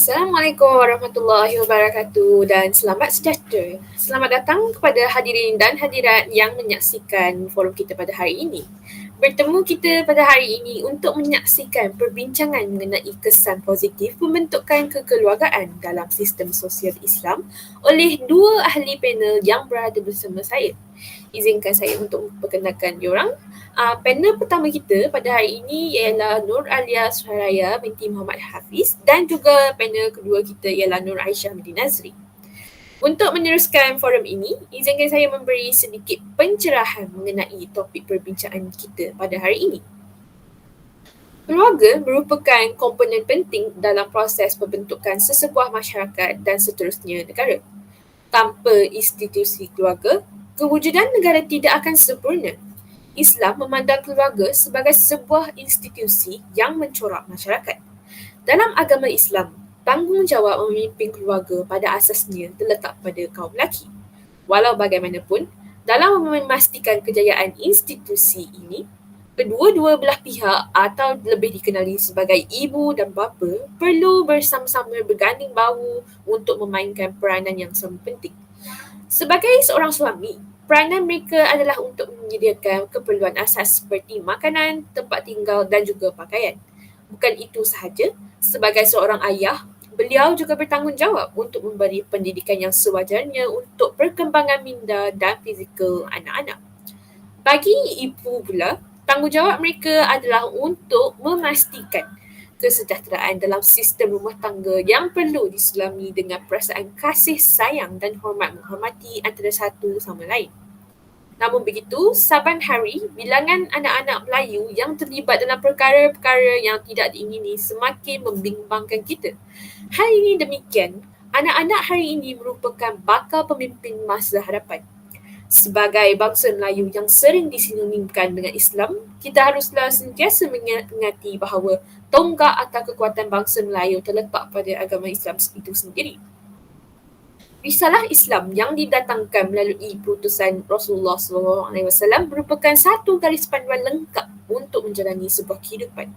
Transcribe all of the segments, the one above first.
Assalamualaikum warahmatullahi wabarakatuh dan selamat sejahtera. Selamat datang kepada hadirin dan hadirat yang menyaksikan forum kita pada hari ini. Bertemu kita pada hari ini untuk menyaksikan perbincangan mengenai kesan positif pembentukan kekeluargaan dalam sistem sosial Islam oleh dua ahli panel yang berada bersama saya. Izinkan saya untuk memperkenalkan diorang. Panel pertama kita pada hari ini ialah Nur Alia Suharaya binti Muhammad Hafiz dan juga panel kedua kita ialah Nur Aisyah binti Nazri. Untuk meneruskan forum ini, izinkan saya memberi sedikit pencerahan mengenai topik perbincangan kita pada hari ini. Keluarga merupakan komponen penting dalam proses pembentukan sesebuah masyarakat dan seterusnya negara. Tanpa institusi keluarga, kewujudan negara tidak akan sempurna. Islam memandang keluarga sebagai sebuah institusi yang mencorak masyarakat. Dalam agama Islam, tanggungjawab memimpin keluarga pada asasnya terletak pada kaum lelaki. Walau bagaimanapun, dalam memastikan kejayaan institusi ini, kedua-dua belah pihak atau lebih dikenali sebagai ibu dan bapa perlu bersama-sama berganding bahu untuk memainkan peranan yang sama penting. Sebagai seorang suami, peranan mereka adalah untuk menyediakan keperluan asas seperti makanan, tempat tinggal dan juga pakaian. Bukan itu sahaja, sebagai seorang ayah, beliau juga bertanggungjawab untuk memberi pendidikan yang sewajarnya untuk perkembangan minda dan fizikal anak-anak. Bagi ibu pula, tanggungjawab mereka adalah untuk memastikan kesejahteraan dalam sistem rumah tangga yang perlu diselami dengan perasaan kasih sayang dan hormat menghormati antara satu sama lain. Namun begitu, saban hari, bilangan anak-anak Melayu yang terlibat dalam perkara-perkara yang tidak diingini semakin membimbangkan kita. Hal ini demikian, anak-anak hari ini merupakan bakal pemimpin masa hadapan. Sebagai bangsa Melayu yang sering disinonimkan dengan Islam, kita haruslah sentiasa mengingati bahawa tonggak atau kekuatan bangsa Melayu terletak pada agama Islam itu sendiri. Risalah Islam yang didatangkan melalui putusan Rasulullah SAW merupakan satu garis panduan lengkap untuk menjalani sebuah kehidupan.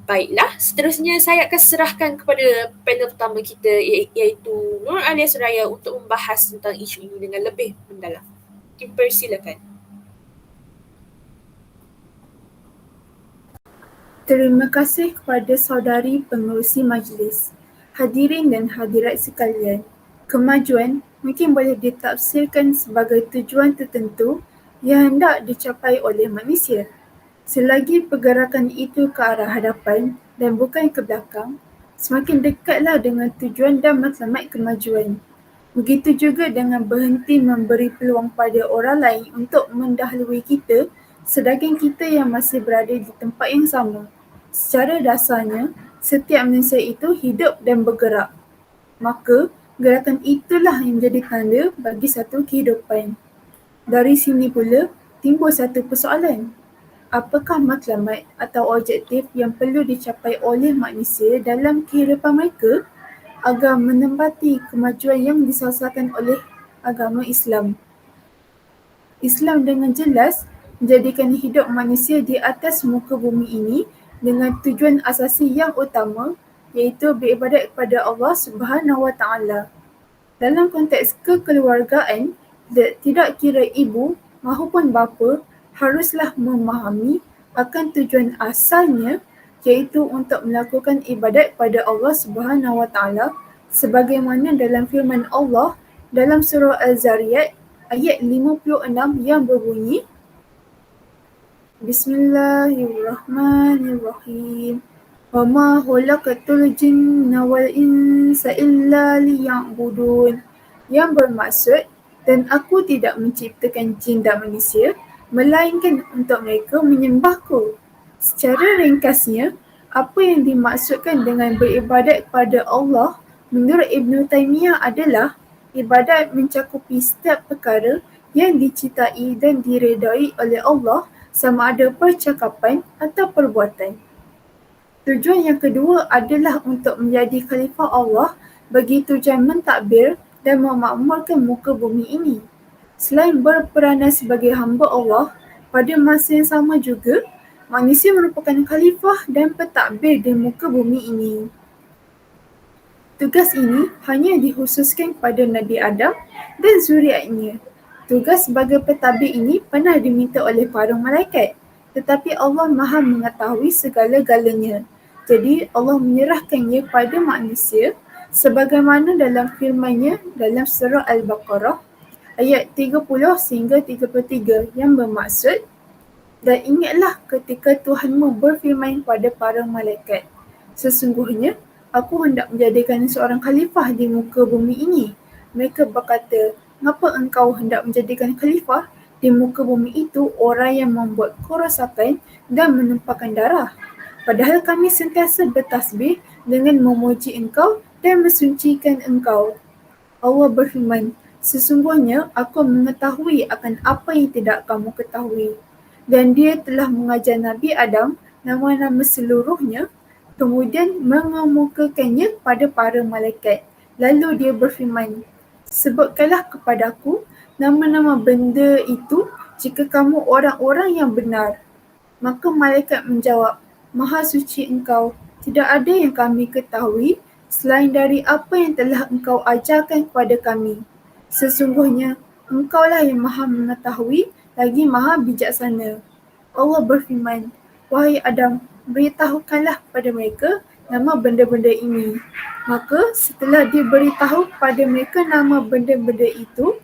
Baiklah, seterusnya saya akan serahkan kepada panel pertama kita iaitu Nur Alia Suraya untuk membahas tentang isu ini dengan lebih mendalam. Dipersilakan. Terima kasih kepada saudari pengerusi majlis. Hadirin dan hadirat sekalian, kemajuan mungkin boleh ditafsirkan sebagai tujuan tertentu yang hendak dicapai oleh manusia. Selagi pergerakan itu ke arah hadapan dan bukan ke belakang, semakin dekatlah dengan tujuan dan matlamat kemajuan. Begitu juga dengan berhenti memberi peluang pada orang lain untuk mendahului kita, sedangkan kita yang masih berada di tempat yang sama. Secara dasarnya, setiap manusia itu hidup dan bergerak. Maka, gerakan itulah yang menjadi tanda bagi satu kehidupan. Dari sini pula, timbul satu persoalan. Apakah matlamat atau objektif yang perlu dicapai oleh manusia dalam kehidupan mereka agar menempati kemajuan yang disasarkan oleh agama Islam? Islam dengan jelas menjadikan hidup manusia di atas muka bumi ini dengan tujuan asasi yang utama, iaitu beribadat kepada Allah Subhanahu Wa Taala. Dalam konteks kekeluargaan, tidak kira ibu maupun bapa haruslah memahami akan tujuan asalnya, iaitu untuk melakukan ibadat pada Allah Subhanahu Wa Taala sebagaimana dalam firman Allah dalam surah Al-Zariyat ayat 56 yang berbunyi, Bismillahirrahmanirrahim. Wa ma khalaqatul jinna wal insa illa liya'budun. Yang bermaksud, dan aku tidak menciptakan jin dan manusia melainkan untuk mereka menyembahku. Secara ringkasnya, apa yang dimaksudkan dengan beribadat kepada Allah menurut Ibn Taymiyah adalah ibadat mencakupi setiap perkara yang dicintai dan diredai oleh Allah sama ada percakapan atau perbuatan. Tujuan yang kedua adalah untuk menjadi khalifah Allah bagi tujuan mentadbir dan memakmurkan muka bumi ini. Selain berperanan sebagai hamba Allah, pada masa yang sama juga, manusia merupakan khalifah dan pentadbir di muka bumi ini. Tugas ini hanya dikhususkan pada Nabi Adam dan zuriatnya. Tugas sebagai pentadbir ini pernah diminta oleh para malaikat, tetapi Allah Maha mengetahui segala-galanya. Jadi Allah menyerahkannya pada manusia sebagaimana dalam firman-Nya dalam surah Al-Baqarah ayat 30 sehingga 33 yang bermaksud, dan ingatlah ketika Tuhanmu berfirman pada para malaikat, sesungguhnya aku hendak menjadikan seorang khalifah di muka bumi ini. Mereka berkata, mengapa engkau hendak menjadikan khalifah di muka bumi itu orang yang membuat kerosakan dan menumpahkan darah? Padahal kami sentiasa bertasbih dengan memuji engkau dan mensucikan engkau. Allah berfirman, sesungguhnya aku mengetahui akan apa yang tidak kamu ketahui. Dan dia telah mengajar Nabi Adam nama-nama seluruhnya, kemudian mengemukakannya pada para malaikat. Lalu dia berfirman, sebutkanlah kepadaku nama-nama benda itu jika kamu orang-orang yang benar. Maka malaikat menjawab, Maha suci engkau, tidak ada yang kami ketahui selain dari apa yang telah engkau ajarkan kepada kami. Sesungguhnya, engkaulah yang maha mengetahui lagi maha bijaksana. Allah berfirman, wahai Adam, beritahukanlah kepada mereka nama benda-benda ini. Maka setelah diberitahu kepada mereka nama benda-benda itu,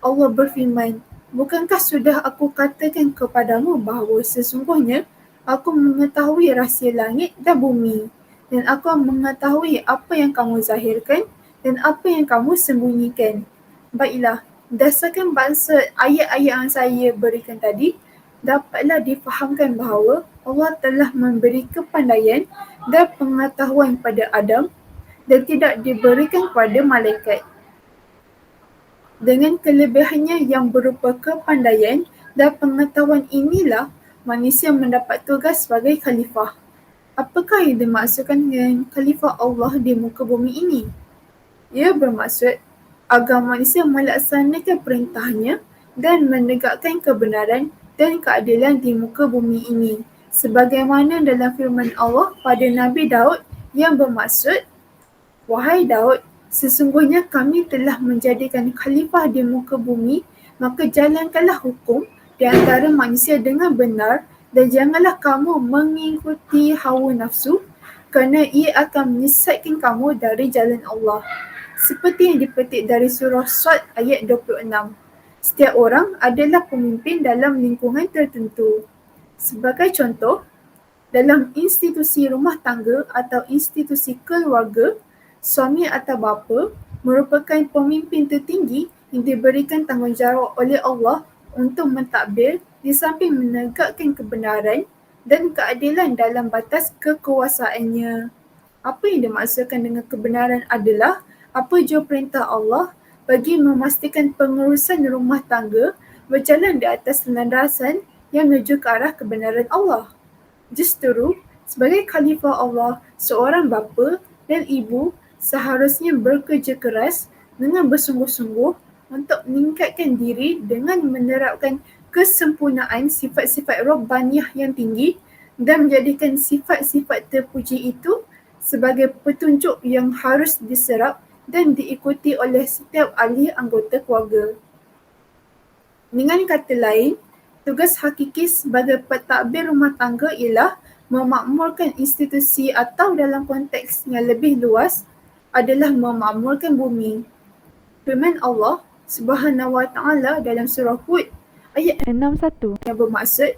Allah berfirman, bukankah sudah aku katakan kepadamu bahawa sesungguhnya aku mengetahui rahsia langit dan bumi, dan aku mengetahui apa yang kamu zahirkan dan apa yang kamu sembunyikan. Baiklah, berdasarkan bangsa ayat-ayat yang saya berikan tadi, dapatlah difahamkan bahawa Allah telah memberi kepandaian dan pengetahuan kepada Adam dan tidak diberikan kepada malaikat. Dengan kelebihannya yang berupa kepandaian dan pengetahuan inilah manusia mendapat tugas sebagai khalifah. Apakah yang dimaksudkan dengan khalifah Allah di muka bumi ini? Ia bermaksud agar manusia melaksanakan perintahnya dan menegakkan kebenaran dan keadilan di muka bumi ini. Sebagaimana dalam firman Allah pada Nabi Daud yang bermaksud, wahai Daud, sesungguhnya kami telah menjadikan khalifah di muka bumi, maka jalankanlah hukum di antara manusia dengan benar dan janganlah kamu mengikuti hawa nafsu kerana ia akan menyesatkan kamu dari jalan Allah. Seperti yang dipetik dari surah Sad ayat 26. Setiap orang adalah pemimpin dalam lingkungan tertentu. Sebagai contoh, dalam institusi rumah tangga atau institusi keluarga, suami atau bapa merupakan pemimpin tertinggi yang diberikan tanggungjawab oleh Allah untuk mentadbir di samping menegakkan kebenaran dan keadilan dalam batas kekuasaannya. Apa yang dimaksudkan dengan kebenaran adalah apa jua perintah Allah bagi memastikan pengurusan rumah tangga berjalan di atas landasan yang menuju ke arah kebenaran Allah. Justru, sebagai khalifah Allah, seorang bapa dan ibu seharusnya bekerja keras dengan bersungguh-sungguh untuk meningkatkan diri dengan menerapkan kesempurnaan sifat-sifat Rabbaniyah yang tinggi dan menjadikan sifat-sifat terpuji itu sebagai petunjuk yang harus diserap dan diikuti oleh setiap ahli anggota keluarga. Dengan kata lain, tugas hakiki sebagai pentadbir rumah tangga ialah memakmurkan institusi atau dalam konteks yang lebih luas adalah memakmurkan bumi. Firman Allah Subhanahu wa Ta'ala dalam surah Hud ayat 61 yang bermaksud,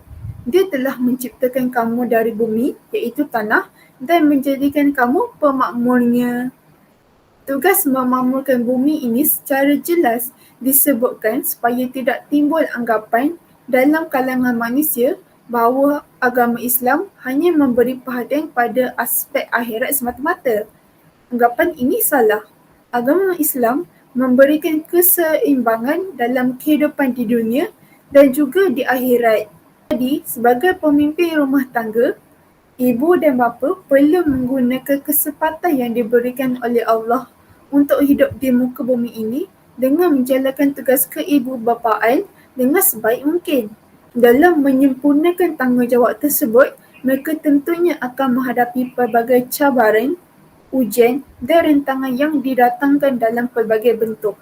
Dia telah menciptakan kamu dari bumi iaitu tanah dan menjadikan kamu pemakmurnya. Tugas memakmurkan bumi ini secara jelas disebutkan supaya tidak timbul anggapan dalam kalangan manusia bahawa agama Islam hanya memberi perhatian pada aspek akhirat semata-mata. Anggapan ini salah. Agama Islam memberikan keseimbangan dalam kehidupan di dunia dan juga di akhirat. Jadi, sebagai pemimpin rumah tangga, ibu dan bapa perlu menggunakan kesempatan yang diberikan oleh Allah untuk hidup di muka bumi ini dengan menjalankan tugas keibubapaan dengan sebaik mungkin. Dalam menyempurnakan tanggungjawab tersebut, mereka tentunya akan menghadapi pelbagai cabaran ujian dan rintangan yang didatangkan dalam pelbagai bentuk.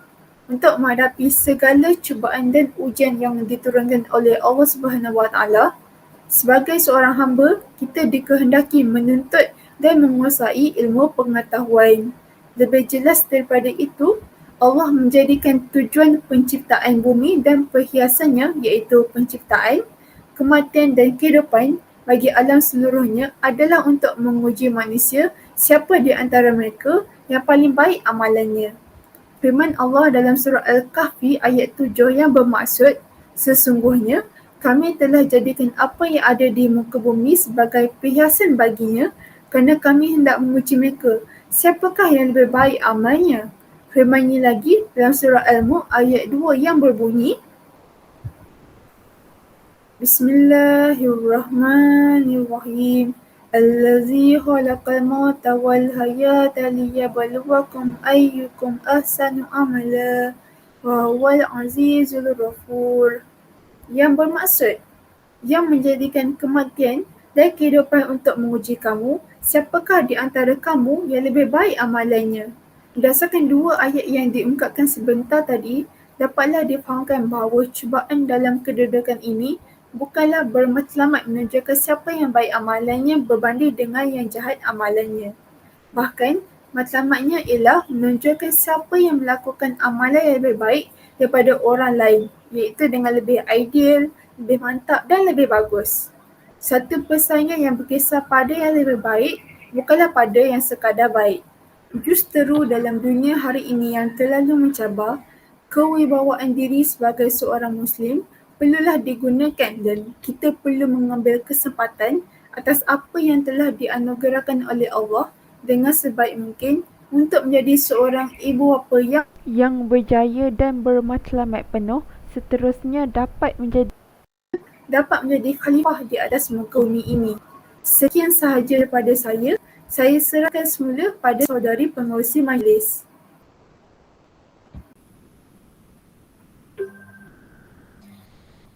Untuk menghadapi segala cubaan dan ujian yang diturunkan oleh Allah Subhanahu Wa Taala, sebagai seorang hamba, kita dikehendaki menuntut dan menguasai ilmu pengetahuan. Lebih jelas daripada itu, Allah menjadikan tujuan penciptaan bumi dan perhiasannya iaitu penciptaan, kematian dan kehidupan bagi alam seluruhnya adalah untuk menguji manusia siapa di antara mereka yang paling baik amalannya. Firman Allah dalam surah Al-Kahfi ayat 7 yang bermaksud, sesungguhnya kami telah jadikan apa yang ada di muka bumi sebagai perhiasan baginya kerana kami hendak menguji mereka, siapakah yang lebih baik amalnya. Firman-Nya lagi dalam surah Al-Mulk ayat 2 yang berbunyi, Bismillahirrahmanirrahim. Allazi khalaqal mauta wal hayata liyabluwakum ayyukum ahsanu amala wa huwal azizul ghafur. Yang bermaksud, yang menjadikan kematian dan kehidupan untuk menguji kamu, siapakah di antara kamu yang lebih baik amalannya. Berdasarkan dua ayat yang diungkapkan sebentar tadi, dapatlah difahamkan bahawa cubaan dalam kedudukan ini bukanlah bermatlamat menunjukkan siapa yang baik amalannya berbanding dengan yang jahat amalannya. Bahkan, matlamatnya ialah menunjukkan siapa yang melakukan amalan yang lebih baik daripada orang lain, iaitu dengan lebih ideal, lebih mantap dan lebih bagus. Satu persaingan yang berkisar pada yang lebih baik bukanlah pada yang sekadar baik. Justeru dalam dunia hari ini yang terlalu mencabar, kewibawaan diri sebagai seorang Muslim perlulah digunakan dan kita perlu mengambil kesempatan atas apa yang telah dianugerahkan oleh Allah dengan sebaik mungkin untuk menjadi seorang ibu bapa yang berjaya dan bermatlamat penuh, seterusnya dapat menjadi khalifah di atas muka bumi ini. Sekian sahaja daripada saya. Saya serahkan semula pada saudari pengerusi majlis.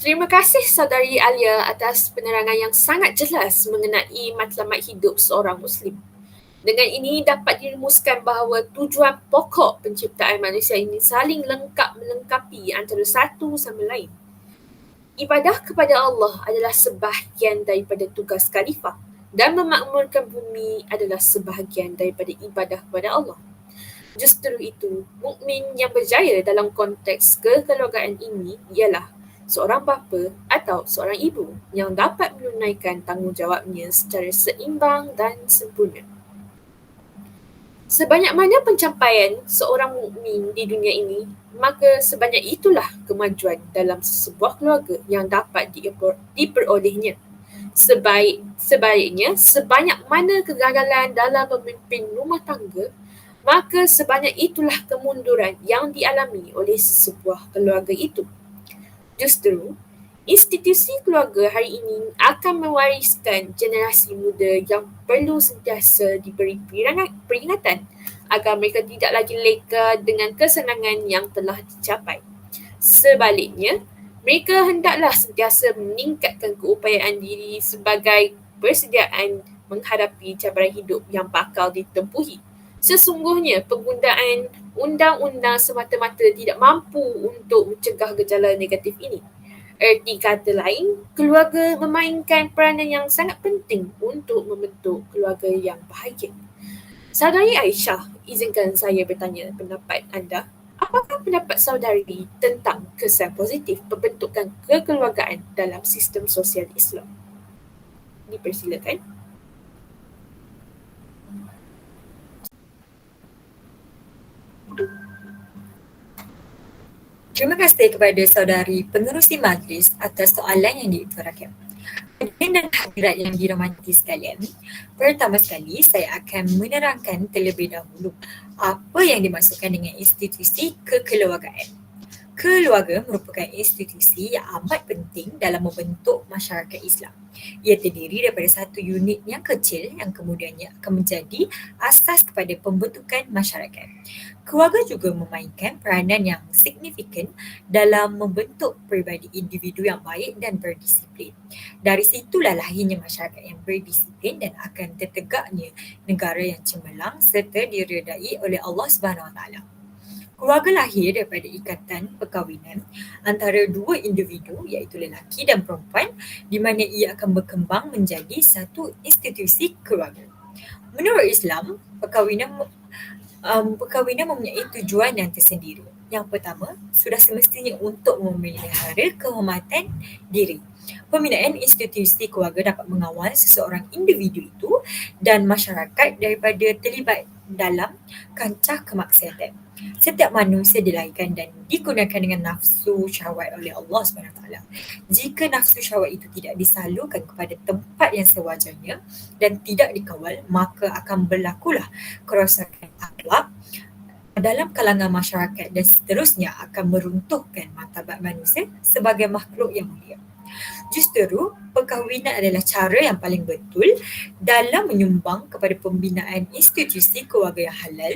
Terima kasih Saudari Alia atas penerangan yang sangat jelas mengenai matlamat hidup seorang Muslim. Dengan ini dapat dirumuskan bahawa tujuan pokok penciptaan manusia ini saling melengkapi antara satu sama lain. Ibadah kepada Allah adalah sebahagian daripada tugas khalifah dan memakmurkan bumi adalah sebahagian daripada ibadah kepada Allah. Justru itu, mukmin yang berjaya dalam konteks kekeluargaan ini ialah seorang bapa atau seorang ibu yang dapat menunaikan tanggungjawabnya secara seimbang dan sempurna. Sebanyak mana pencapaian seorang mukmin di dunia ini, maka sebanyak itulah kemajuan dalam sebuah keluarga yang dapat diperolehnya. Sebaliknya, sebanyak mana kegagalan dalam memimpin rumah tangga, maka sebanyak itulah kemunduran yang dialami oleh sesebuah keluarga itu. Justru, institusi keluarga hari ini akan mewariskan generasi muda yang perlu sentiasa diberi peringatan agar mereka tidak lagi leka dengan kesenangan yang telah dicapai. Sebaliknya, mereka hendaklah sentiasa meningkatkan keupayaan diri sebagai persediaan menghadapi cabaran hidup yang bakal ditempuhi. Sesungguhnya, penggunaan undang-undang semata-mata tidak mampu untuk mencegah gejala negatif ini. Erti kata lain, keluarga memainkan peranan yang sangat penting untuk membentuk keluarga yang bahagia. Saudari Aisyah, izinkan saya bertanya pendapat anda. Apakah pendapat saudari tentang kesan positif pembentukan kekeluargaan dalam sistem sosial Islam? Dipersilakan. Terima kasih kepada saudari pengerusi majlis atas soalan yang diutarakan. Hadirin dan hadirat yang dirahmati sekalian, pertama sekali saya akan menerangkan terlebih dahulu apa yang dimaksudkan dengan institusi kekeluargaan. Keluarga merupakan institusi yang amat penting dalam membentuk masyarakat Islam. Ia terdiri daripada satu unit yang kecil yang kemudiannya akan menjadi asas kepada pembentukan masyarakat. Keluarga juga memainkan peranan yang signifikan dalam membentuk peribadi individu yang baik dan berdisiplin. Dari situlah lahirnya masyarakat yang berdisiplin dan akan tertegaknya negara yang cemerlang serta diredai oleh Allah Subhanahu Wa Taala. Keluarga lahir daripada ikatan perkahwinan antara dua individu iaitu lelaki dan perempuan di mana ia akan berkembang menjadi satu institusi keluarga. Menurut Islam, perkahwinan mempunyai tujuan yang tersendiri. Yang pertama, sudah semestinya untuk memelihara kehormatan diri. Pembinaan institusi keluarga dapat mengawal seseorang individu itu dan masyarakat daripada terlibat dalam kancah kemaksiatan. Setiap manusia dilahirkan dan digunakan dengan nafsu syahwat oleh Allah SWT. Jika nafsu syahwat itu tidak disalurkan kepada tempat yang sewajarnya dan tidak dikawal, maka akan berlakulah kerosakan akhlak dalam kalangan masyarakat dan seterusnya akan meruntuhkan martabat manusia sebagai makhluk yang mulia. Justru, perkahwinan adalah cara yang paling betul dalam menyumbang kepada pembinaan institusi keluarga yang halal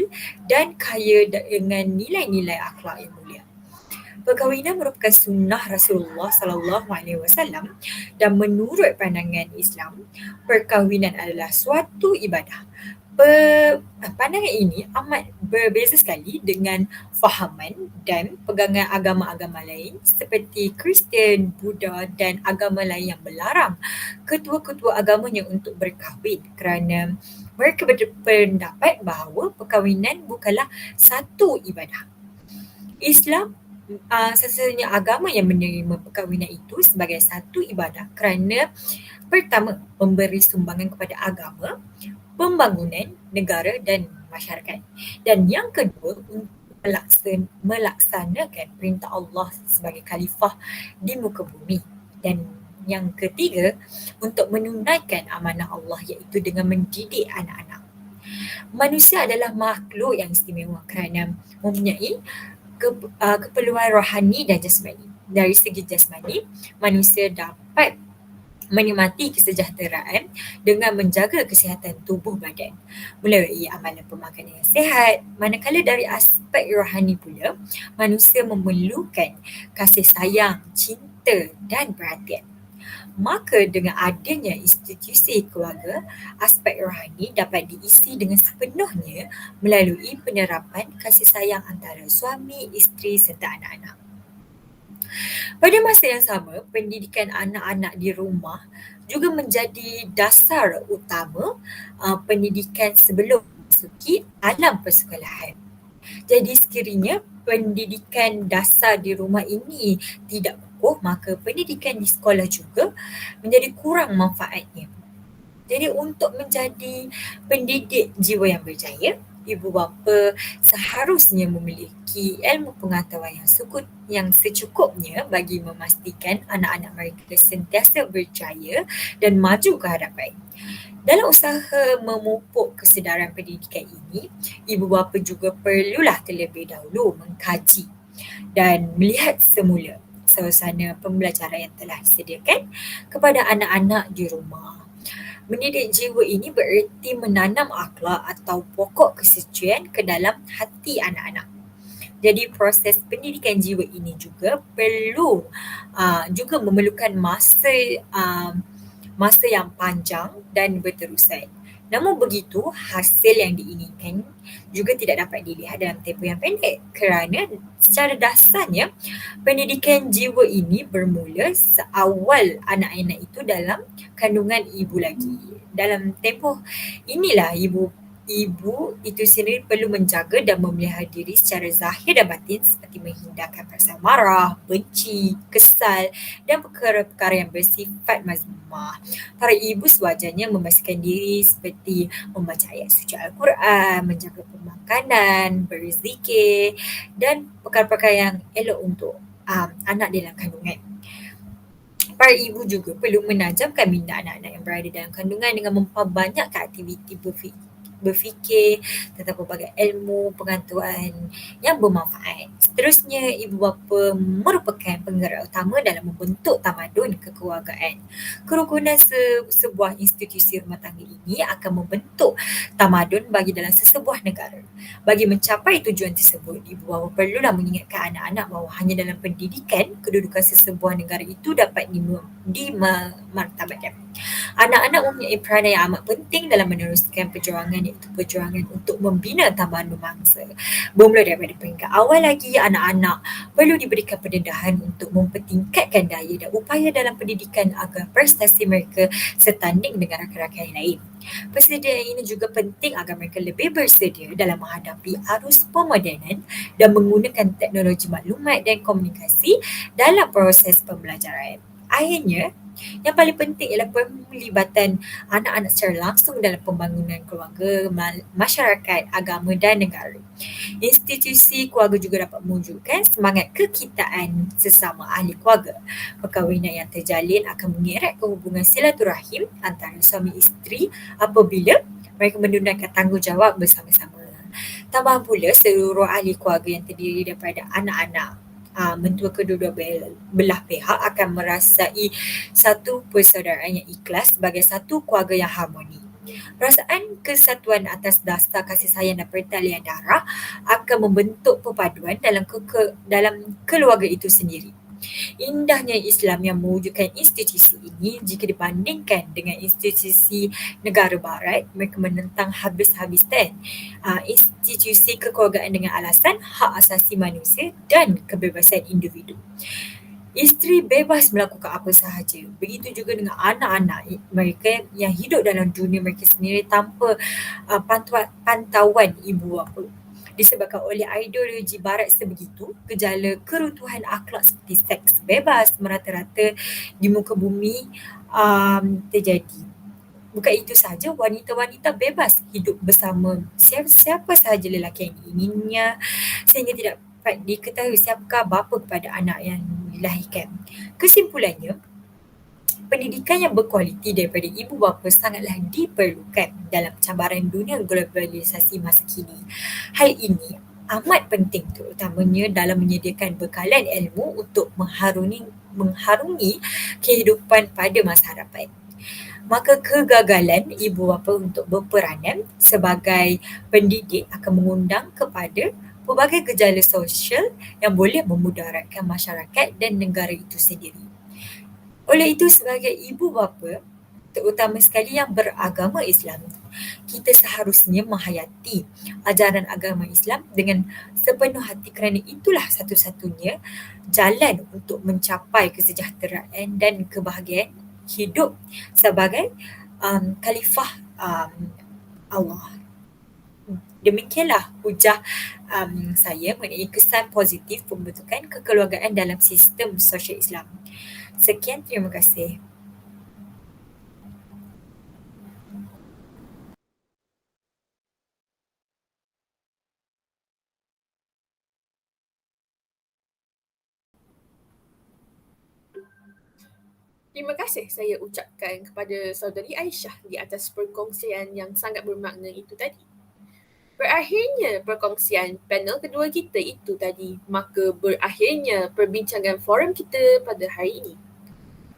dan kaya dengan nilai-nilai akhlak yang mulia. Perkahwinan merupakan sunnah Rasulullah SAW dan menurut pandangan Islam, perkahwinan adalah suatu ibadah. Pandangan ini amat berbeza sekali dengan fahaman dan pegangan agama-agama lain seperti Kristian, Buddha dan agama lain yang melarang ketua-ketua agamanya untuk berkahwin kerana mereka berpendapat bahawa perkahwinan bukanlah satu ibadah. Islam satu-satunya agama yang menerima perkahwinan itu sebagai satu ibadah kerana pertama, memberi sumbangan kepada agama, pembangunan negara dan masyarakat. Dan yang kedua, untuk melaksanakan perintah Allah sebagai khalifah di muka bumi. Dan yang ketiga, untuk menunaikan amanah Allah iaitu dengan mendidik anak-anak. Manusia adalah makhluk yang istimewa kerana mempunyai keperluan rohani dan jasmani. Dari segi jasmani, manusia dapat menikmati kesejahteraan dengan menjaga kesihatan tubuh badan melalui amalan pemakanan yang sihat. Manakala dari aspek rohani pula, manusia memerlukan kasih sayang, cinta dan perhatian. Maka dengan adanya institusi keluarga, aspek rohani dapat diisi dengan sepenuhnya melalui penerapan kasih sayang antara suami, isteri serta anak-anak. Pada masa yang sama, pendidikan anak-anak di rumah juga menjadi dasar utama pendidikan sebelum memasuki alam persekolahan. Jadi sekiranya pendidikan dasar di rumah ini tidak kukuh, maka pendidikan di sekolah juga menjadi kurang manfaatnya. Jadi untuk menjadi pendidik jiwa yang berjaya, ibu bapa seharusnya memiliki ilmu pengetahuan yang secukupnya bagi memastikan anak-anak mereka sentiasa berjaya dan maju ke hadapan. Dalam usaha memupuk kesedaran pendidikan ini, ibu bapa juga perlulah terlebih dahulu mengkaji dan melihat semula suasana pembelajaran yang telah disediakan kepada anak-anak di rumah. Mendidik jiwa ini bererti menanam akhlak atau pokok kesucian ke dalam hati anak-anak. Jadi proses pendidikan jiwa ini juga perlu juga memerlukan masa yang panjang dan berterusan. Namun begitu, hasil yang diinginkan juga tidak dapat dilihat dalam tempoh yang pendek kerana secara dasarnya pendidikan jiwa ini bermula seawal anak-anak itu dalam kandungan ibu lagi. Dalam tempoh inilah ibu itu sendiri perlu menjaga dan memelihara diri secara zahir dan batin seperti menghindarkan perasaan marah, benci, kesal dan perkara-perkara yang bersifat mazmumah. Para ibu sewajarnya membiasakan diri seperti membaca ayat suci Al-Quran, menjaga pemakanan, berzikir dan perkara-perkara yang elok untuk anak dalam kandungan. Para ibu juga perlu menajamkan minda anak-anak yang berada dalam kandungan dengan memperbanyakkan aktiviti berfikir tentang pelbagai ilmu pengetahuan yang bermanfaat. Seterusnya, ibu bapa merupakan penggerak utama dalam membentuk tamadun kekeluargaan. Kerukunan sebuah institusi rumah tangga ini akan membentuk tamadun bagi dalam sesebuah negara. Bagi mencapai tujuan tersebut, ibu bapa perlulah mengingatkan anak-anak bahawa hanya dalam pendidikan, kedudukan sesebuah negara itu dapat dimartabatkan. Anak-anak mempunyai peranan yang amat penting dalam meneruskan perjuangan, iaitu perjuangan untuk membina tamadun bangsa. Bermula daripada peringkat awal lagi, anak-anak perlu diberikan pendedahan untuk mempertingkatkan daya dan upaya dalam pendidikan agar prestasi mereka setanding dengan rakan-rakan yang lain. Persediaan ini juga penting agar mereka lebih bersedia dalam menghadapi arus pemodenan dan menggunakan teknologi maklumat dan komunikasi dalam proses pembelajaran. Akhirnya, yang paling penting ialah penglibatan anak-anak secara langsung dalam pembangunan keluarga, masyarakat, agama dan negara. Institusi keluarga juga dapat mewujudkan semangat kekitaan sesama ahli keluarga. Perkahwinan yang terjalin akan mengeratkan hubungan silaturahim antara suami isteri apabila mereka menunaikan tanggungjawab bersama-sama. Tambahan pula, seluruh ahli keluarga yang terdiri daripada anak-anak mentua kedua belah pihak akan merasai satu persaudaraan yang ikhlas sebagai satu keluarga yang harmoni. Perasaan kesatuan atas dasar kasih sayang dan pertalian darah akan membentuk perpaduan dalam keluarga itu sendiri. Indahnya Islam yang mewujudkan institusi ini jika dibandingkan dengan institusi negara barat, mereka menentang habis-habisan institusi kekeluargaan dengan alasan hak asasi manusia dan kebebasan individu. Isteri bebas melakukan apa sahaja. Begitu juga dengan anak-anak mereka yang hidup dalam dunia mereka sendiri tanpa pantauan ibu bapa. Disebabkan oleh ideologi barat sebegitu, gejala keruntuhan akhlak seperti seks bebas merata-rata di muka bumi terjadi. Bukan itu sahaja, wanita-wanita bebas hidup bersama siapa sahaja lelaki yang diinginnya sehingga tidak dapat diketahui siapakah bapa kepada anak yang dilahirkan. Kesimpulannya, pendidikan yang berkualiti daripada ibu bapa sangatlah diperlukan dalam cabaran dunia globalisasi masa kini. Hal ini amat penting terutamanya dalam menyediakan bekalan ilmu untuk mengharungi kehidupan pada masa hadapan. Maka kegagalan ibu bapa untuk berperanan sebagai pendidik akan mengundang kepada pelbagai gejala sosial yang boleh memudaratkan masyarakat dan negara itu sendiri. Oleh itu, sebagai ibu bapa, terutama sekali yang beragama Islam, kita seharusnya menghayati ajaran agama Islam dengan sepenuh hati kerana itulah satu-satunya jalan untuk mencapai kesejahteraan dan kebahagiaan hidup sebagai khalifah Allah. Demikianlah hujah saya mengenai kesan positif pembentukan kekeluargaan dalam sistem sosial Islam. Sekian, terima kasih. Terima kasih saya ucapkan kepada saudari Aisyah di atas perkongsian yang sangat bermakna itu tadi. Berakhirnya perkongsian panel kedua kita itu tadi, maka berakhirnya perbincangan forum kita pada hari ini.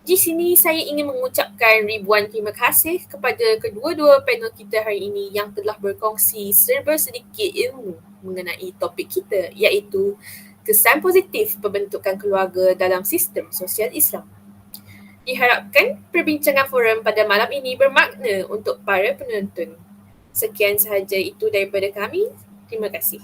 Di sini saya ingin mengucapkan ribuan terima kasih kepada kedua-dua panel kita hari ini yang telah berkongsi serba sedikit ilmu mengenai topik kita, iaitu kesan positif pembentukan keluarga dalam sistem sosial Islam. Diharapkan perbincangan forum pada malam ini bermakna untuk para penonton. Sekian sahaja itu daripada kami. Terima kasih.